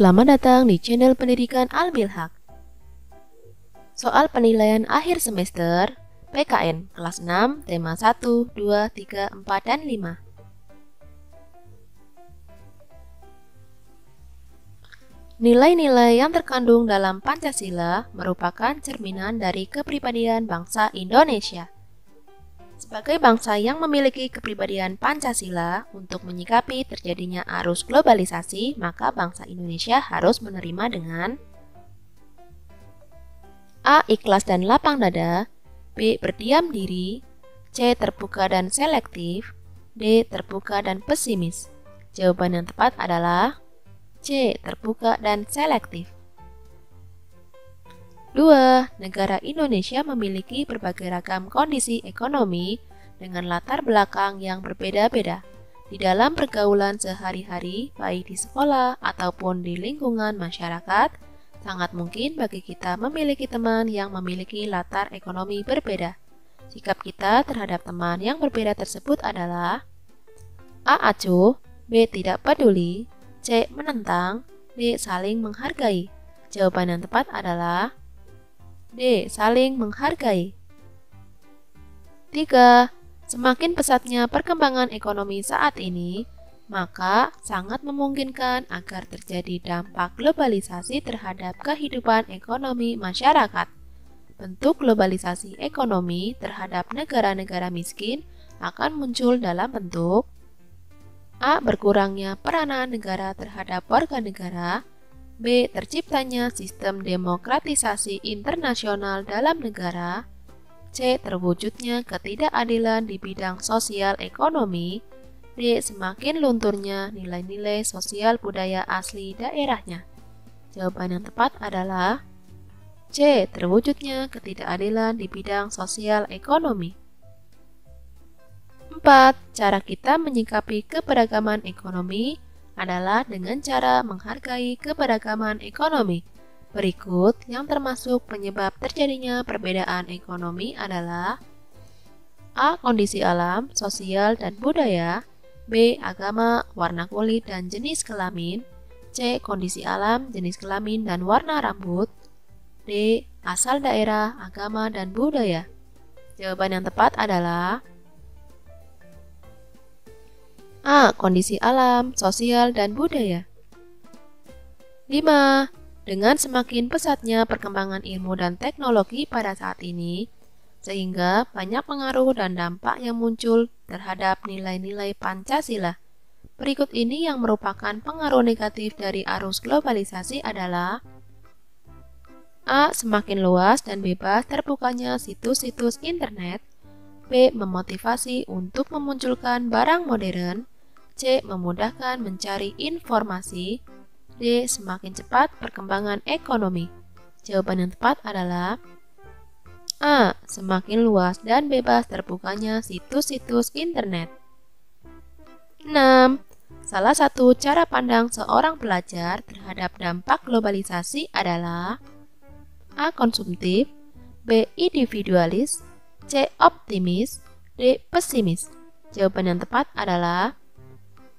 Selamat datang di channel Pendidikan Al-Bilhaq. Soal penilaian akhir semester PKN kelas 6 tema 1, 2, 3, 4, dan 5. Nilai-nilai yang terkandung dalam Pancasila merupakan cerminan dari kepribadian bangsa Indonesia. Sebagai bangsa yang memiliki kepribadian Pancasila, untuk menyikapi terjadinya arus globalisasi, maka bangsa Indonesia harus menerima dengan A. Ikhlas dan lapang dada, B. Berdiam diri, C. Terbuka dan selektif, D. Terbuka dan pesimis. Jawaban yang tepat adalah C. Terbuka dan selektif. 2. Negara Indonesia memiliki berbagai ragam kondisi ekonomi dengan latar belakang yang berbeda-beda. Di dalam pergaulan sehari-hari, baik di sekolah ataupun di lingkungan masyarakat, sangat mungkin bagi kita memiliki teman yang memiliki latar ekonomi berbeda. Sikap kita terhadap teman yang berbeda tersebut adalah A. Acuh, B. Tidak peduli, C. Menentang, D. Saling menghargai. Jawaban yang tepat adalah D. Saling menghargai. 3. Semakin pesatnya perkembangan ekonomi saat ini, maka sangat memungkinkan agar terjadi dampak globalisasi terhadap kehidupan ekonomi masyarakat. Bentuk globalisasi ekonomi terhadap negara-negara miskin akan muncul dalam bentuk A. Berkurangnya peranan negara terhadap warga negara, B. Terciptanya sistem demokratisasi internasional dalam negara, C. Terwujudnya ketidakadilan di bidang sosial ekonomi, D. Semakin lunturnya nilai-nilai sosial budaya asli daerahnya. Jawaban yang tepat adalah C. Terwujudnya ketidakadilan di bidang sosial ekonomi. 4. Cara kita menyikapi keberagaman ekonomi adalah dengan cara menghargai keberagaman ekonomi. Berikut yang termasuk penyebab terjadinya perbedaan ekonomi adalah A. Kondisi alam, sosial, dan budaya, B. Agama, warna kulit, dan jenis kelamin, C. Kondisi alam, jenis kelamin, dan warna rambut, D. Asal daerah, agama, dan budaya. Jawaban yang tepat adalah A. Kondisi alam, sosial, dan budaya. 5. Dengan semakin pesatnya perkembangan ilmu dan teknologi pada saat ini, sehingga banyak pengaruh dan dampak yang muncul terhadap nilai-nilai Pancasila. Berikut ini yang merupakan pengaruh negatif dari arus globalisasi adalah A. Semakin luas dan bebas terbukanya situs-situs internet, B. Memotivasi untuk memunculkan barang modern, C. Memudahkan mencari informasi, D. Semakin cepat perkembangan ekonomi. Jawaban yang tepat adalah A. Semakin luas dan bebas terbukanya situs-situs internet. 6. Salah satu cara pandang seorang pelajar terhadap dampak globalisasi adalah A. Konsumtif, B. Individualis, C. Optimis, D. Pesimis. Jawaban yang tepat adalah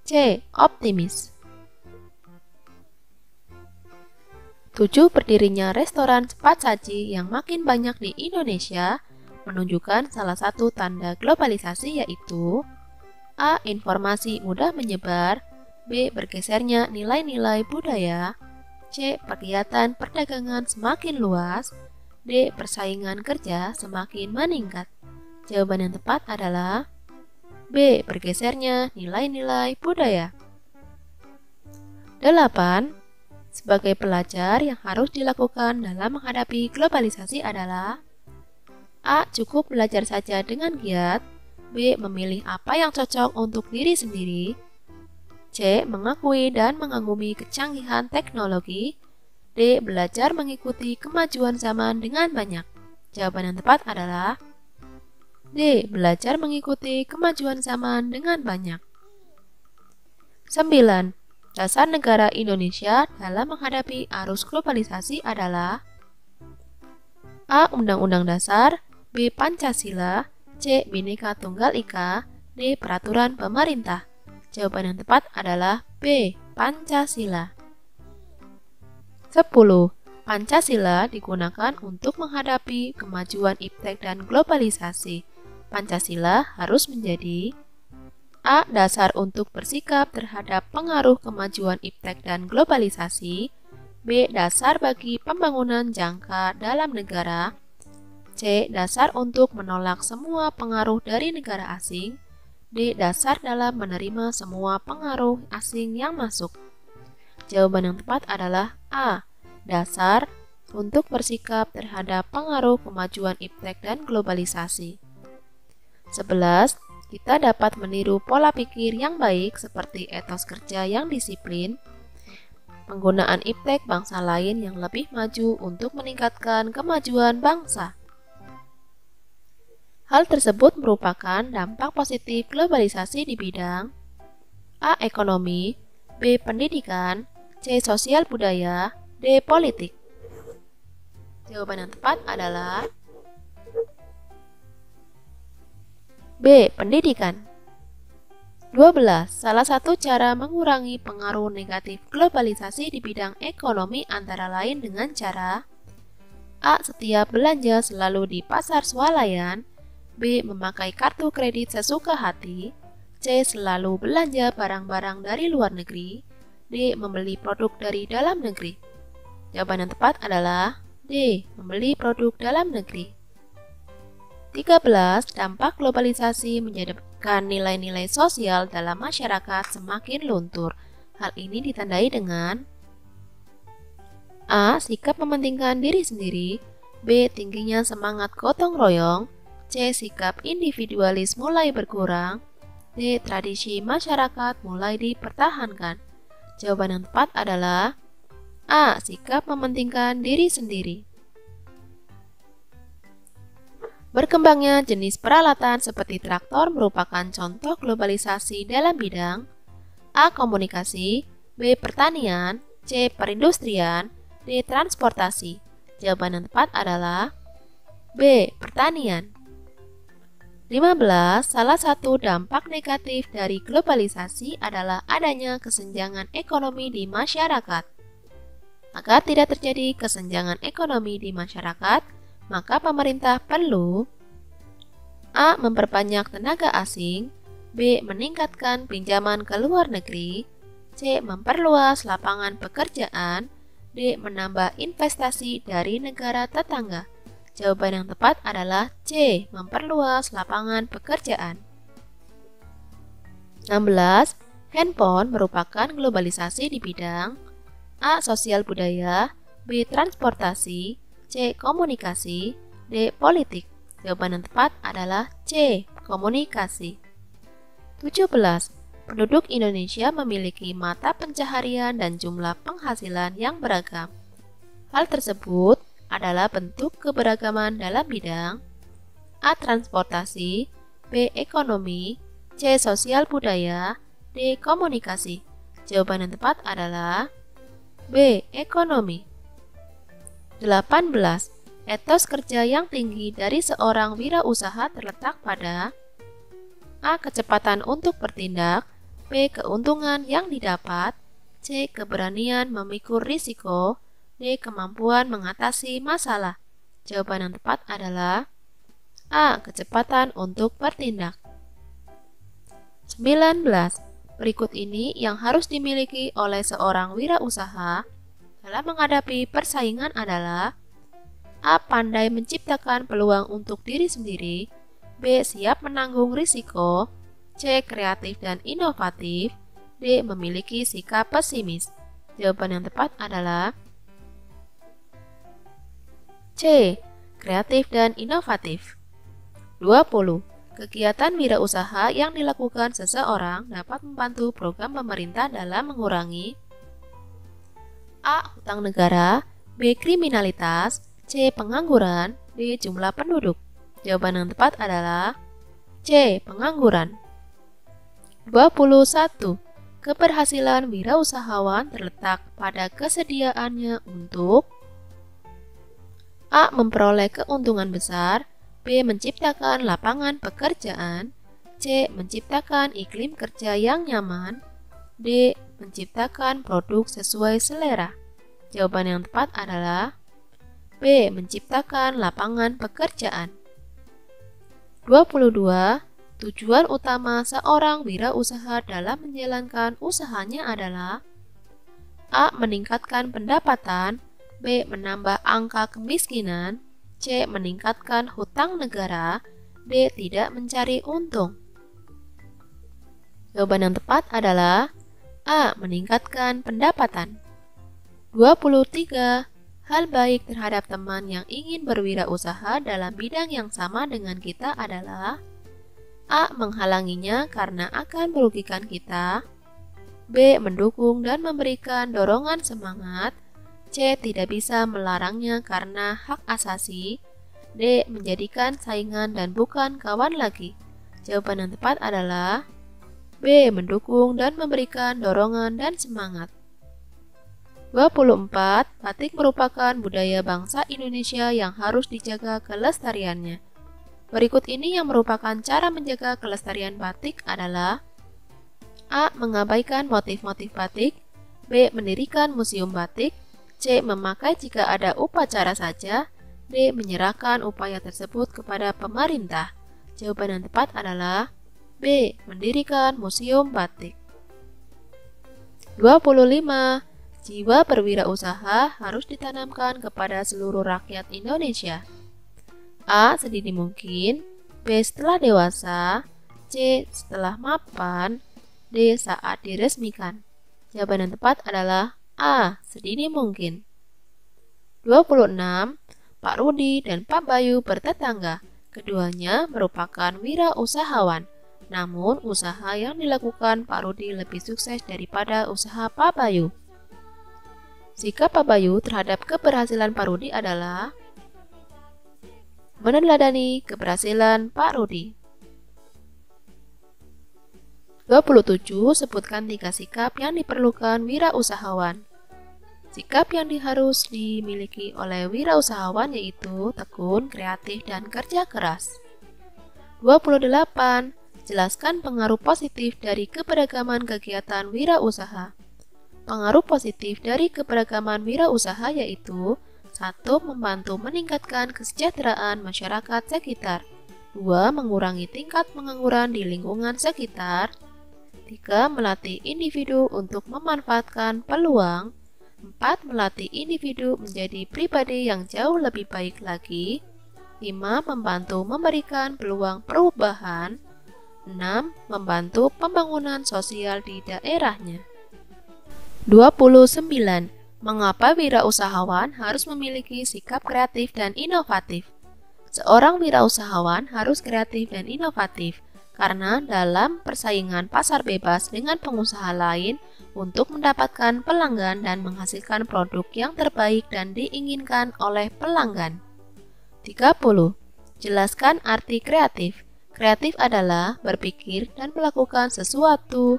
C. Optimis. 7. Berdirinya restoran cepat saji yang makin banyak di Indonesia menunjukkan salah satu tanda globalisasi, yaitu A. Informasi mudah menyebar, B. Bergesernya nilai-nilai budaya, C. Kegiatan perdagangan semakin luas, D. Persaingan kerja semakin meningkat. Jawaban yang tepat adalah B. Bergesernya nilai-nilai budaya. 8. Sebagai pelajar yang harus dilakukan dalam menghadapi globalisasi adalah A. Cukup belajar saja dengan giat, B. Memilih apa yang cocok untuk diri sendiri, C. Mengakui dan mengagumi kecanggihan teknologi, D. Belajar mengikuti kemajuan zaman dengan banyak. Jawaban yang tepat adalah D. Belajar mengikuti kemajuan zaman dengan banyak. 9. Dasar negara Indonesia dalam menghadapi arus globalisasi adalah A. Undang-Undang Dasar, B. Pancasila, C. Bhinneka Tunggal Ika, D. Peraturan Pemerintah. Jawaban yang tepat adalah B. Pancasila. 10. Pancasila digunakan untuk menghadapi kemajuan iptek dan globalisasi. Pancasila harus menjadi A. Dasar untuk bersikap terhadap pengaruh kemajuan iptek dan globalisasi. B. Dasar bagi pembangunan jangka dalam negara. C. Dasar untuk menolak semua pengaruh dari negara asing. D. Dasar dalam menerima semua pengaruh asing yang masuk. Jawaban yang tepat adalah A. Dasar untuk bersikap terhadap pengaruh kemajuan iptek dan globalisasi. 11. Kita dapat meniru pola pikir yang baik seperti etos kerja yang disiplin, penggunaan iptek bangsa lain yang lebih maju untuk meningkatkan kemajuan bangsa. Hal tersebut merupakan dampak positif globalisasi di bidang A. Ekonomi, B. Pendidikan, C. Sosial budaya, D. Politik. Jawaban yang tepat adalah B. Pendidikan. 12. Salah satu cara mengurangi pengaruh negatif globalisasi di bidang ekonomi antara lain dengan cara A. Setiap belanja selalu di pasar swalayan, B. Memakai kartu kredit sesuka hati, C. Selalu belanja barang-barang dari luar negeri, D. Membeli produk dari dalam negeri. Jawaban yang tepat adalah D. Membeli produk dalam negeri. 13. Dampak globalisasi menjadikan nilai-nilai sosial dalam masyarakat semakin luntur. Hal ini ditandai dengan A. Sikap mementingkan diri sendiri, B. Tingginya semangat gotong royong, C. Sikap individualis mulai berkurang, D. Tradisi masyarakat mulai dipertahankan. Jawaban yang tepat adalah A. Sikap mementingkan diri sendiri. Berkembangnya jenis peralatan seperti traktor merupakan contoh globalisasi dalam bidang A. Komunikasi, B. Pertanian, C. Perindustrian, D. Transportasi. Jawaban yang tepat adalah B. Pertanian. 15. Salah satu dampak negatif dari globalisasi adalah adanya kesenjangan ekonomi di masyarakat. Agar tidak terjadi kesenjangan ekonomi di masyarakat, maka pemerintah perlu A. Memperbanyak tenaga asing, B. Meningkatkan pinjaman ke luar negeri, C. Memperluas lapangan pekerjaan, D. Menambah investasi dari negara tetangga. Jawaban yang tepat adalah C. Memperluas lapangan pekerjaan. 16. Handphone merupakan globalisasi di bidang A. Sosial budaya, B. Transportasi, C. Komunikasi, D. Politik. Jawaban yang tepat adalah C. Komunikasi. 17. Penduduk Indonesia memiliki mata pencaharian dan jumlah penghasilan yang beragam. Hal tersebut adalah bentuk keberagaman dalam bidang A. Transportasi, B. Ekonomi, C. Sosial budaya, D. Komunikasi. Jawaban yang tepat adalah B. Ekonomi. 18. Etos kerja yang tinggi dari seorang wirausaha terletak pada A. Kecepatan untuk bertindak, B. Keuntungan yang didapat, C. Keberanian memikul risiko, D. Kemampuan mengatasi masalah. Jawaban yang tepat adalah A. Kecepatan untuk bertindak. 19. Berikut ini yang harus dimiliki oleh seorang wirausaha dalam menghadapi persaingan adalah A. Pandai menciptakan peluang untuk diri sendiri, B. Siap menanggung risiko, C. Kreatif dan inovatif, D. Memiliki sikap pesimis. Jawaban yang tepat adalah C. Kreatif dan inovatif. 20. Kegiatan wirausaha yang dilakukan seseorang dapat membantu program pemerintah dalam mengurangi A. Hutang negara, B. Kriminalitas, C. Pengangguran, D. Jumlah penduduk. Jawaban yang tepat adalah C. Pengangguran. 21. Keberhasilan wirausahawan terletak pada kesediaannya untuk A. Memperoleh keuntungan besar, B. Menciptakan lapangan pekerjaan, C. Menciptakan iklim kerja yang nyaman, D. Menciptakan produk sesuai selera. Jawaban yang tepat adalah B. Menciptakan lapangan pekerjaan. 22. Tujuan utama seorang wirausaha dalam menjalankan usahanya adalah A. Meningkatkan pendapatan, B. Menambah angka kemiskinan, C. Meningkatkan hutang negara, D. Tidak mencari untung. Jawaban yang tepat adalah A. Meningkatkan pendapatan. 23. Hal baik terhadap teman yang ingin berwirausaha dalam bidang yang sama dengan kita adalah A. Menghalanginya karena akan merugikan kita, B. Mendukung dan memberikan dorongan semangat, C. Tidak bisa melarangnya karena hak asasi, D. Menjadikan saingan dan bukan kawan lagi. Jawaban yang tepat adalah B. Mendukung dan memberikan dorongan dan semangat. 24. Batik merupakan budaya bangsa Indonesia yang harus dijaga kelestariannya. Berikut ini yang merupakan cara menjaga kelestarian batik adalah A. Mengabaikan motif-motif batik, B. Mendirikan museum batik, C. Memakai jika ada upacara saja, D. Menyerahkan upaya tersebut kepada pemerintah. Jawaban yang tepat adalah B. Mendirikan museum batik. 25. Jiwa berwirausaha harus ditanamkan kepada seluruh rakyat Indonesia. A. Sedini mungkin, B. Setelah dewasa, C. Setelah mapan, D. Saat diresmikan. Jawaban yang tepat adalah A. Sedini mungkin. 26. Pak Rudi dan Pak Bayu bertetangga. Keduanya merupakan wirausahawan. Namun, usaha yang dilakukan Pak Rudi lebih sukses daripada usaha Pak Bayu. Sikap Pak Bayu terhadap keberhasilan Pak Rudi adalah meneladani keberhasilan Pak Rudi. 27. Sebutkan 3 sikap yang diperlukan wirausahawan. Sikap yang harus dimiliki oleh wirausahawan yaitu tekun, kreatif, dan kerja keras. 28. Jelaskan pengaruh positif dari keberagaman kegiatan wirausaha. Pengaruh positif dari keberagaman wirausaha yaitu 1. Membantu meningkatkan kesejahteraan masyarakat sekitar, 2. Mengurangi tingkat pengangguran di lingkungan sekitar, 3. Melatih individu untuk memanfaatkan peluang, 4. Melatih individu menjadi pribadi yang jauh lebih baik lagi, 5. Membantu memberikan peluang perubahan, 6. Membantu pembangunan sosial di daerahnya. 29. Mengapa wirausahawan harus memiliki sikap kreatif dan inovatif? Seorang wirausahawan harus kreatif dan inovatif karena dalam persaingan pasar bebas dengan pengusaha lain untuk mendapatkan pelanggan dan menghasilkan produk yang terbaik dan diinginkan oleh pelanggan. 30. Jelaskan arti kreatif. Kreatif adalah berpikir dan melakukan sesuatu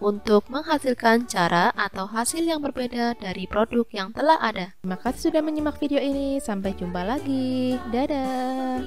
untuk menghasilkan cara atau hasil yang berbeda dari produk yang telah ada. Terima kasih sudah menyimak video ini. Sampai jumpa lagi. Dadah.